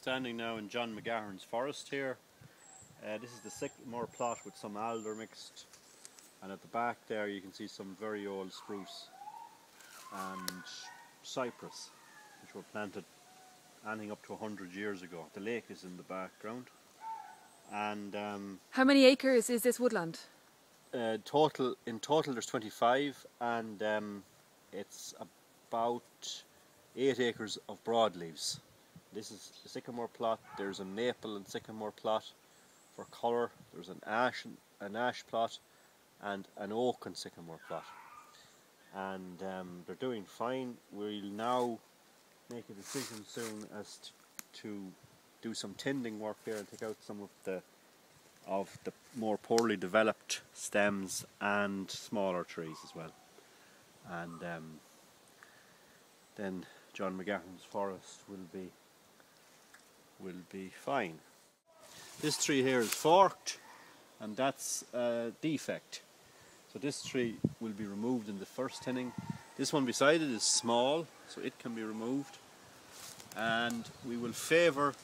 standing now in John McGahern's forest here. This is the sycamore plot with some alder mixed, and at the back there you can see some very old spruce and cypress which were planted anything up to 100 years ago. The lake is in the background. And how many acres is this woodland? In total there's 25, and it's about 8 acres of broadleaves. This is the sycamore plot. There's a maple and sycamore plot for colour. There's an ash plot and an oak and sycamore plot. And they're doing fine. We'll now make a decision soon as to do some tending work here and take out some of the more poorly developed stems and smaller trees as well. And then John McGahern's forest will be fine. This tree here is forked, and that's a defect. So this tree will be removed in the first thinning. This one beside it is small, so it can be removed. And we will favour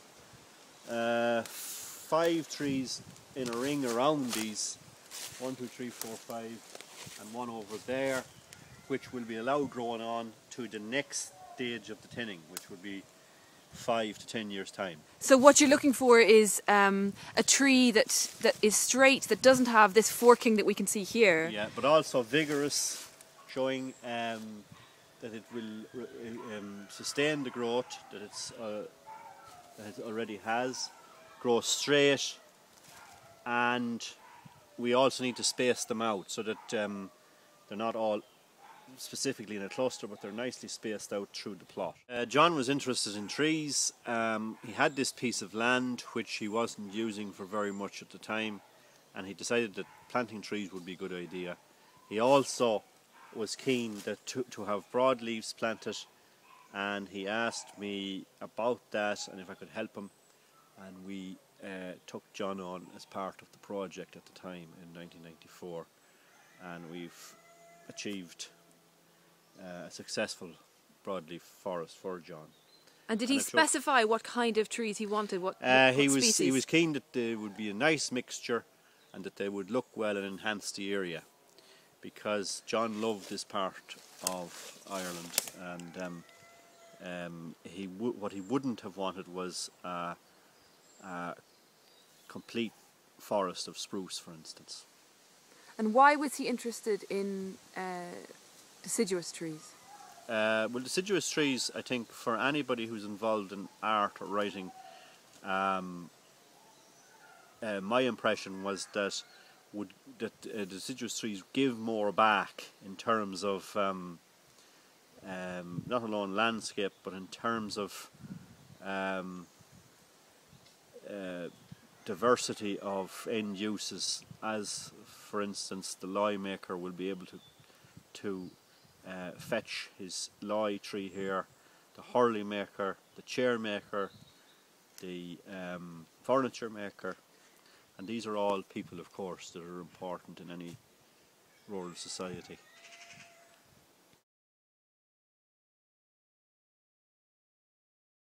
5 trees in a ring around these, 1, 2, 3, 4, 5, and one over there, which will be allowed growing on to the next stage of the thinning, which would be 5 to 10 years time. So what you're looking for is a tree that is straight, that doesn't have this forking that we can see here. Yeah, but also vigorous, showing that it will sustain the growth that it already has, grow straight, and we also need to space them out so that they're not all specifically in a cluster, but they're nicely spaced out through the plot. John was interested in trees. He had this piece of land which he wasn't using for very much at the time, and he decided that planting trees would be a good idea. He also was keen to have broadleaves planted, and he asked me about that and if I could help him, and we took John on as part of the project at the time in 1994, and we've achieved a successful broadleaf forest for John. And did he specify what kind of trees he wanted? What species? He was keen that there would be a nice mixture and that they would look well and enhance the area, because John loved this part of Ireland, and what he wouldn't have wanted was a complete forest of spruce, for instance. And why was he interested in deciduous trees? Well, deciduous trees, I think, for anybody who's involved in art or writing, my impression was that deciduous trees give more back in terms of not alone landscape, but in terms of diversity of end uses, as for instance the lye maker will be able to fetch his lye tree here, the hurley maker, the chair maker, the furniture maker, and these are all people, of course, that are important in any rural society.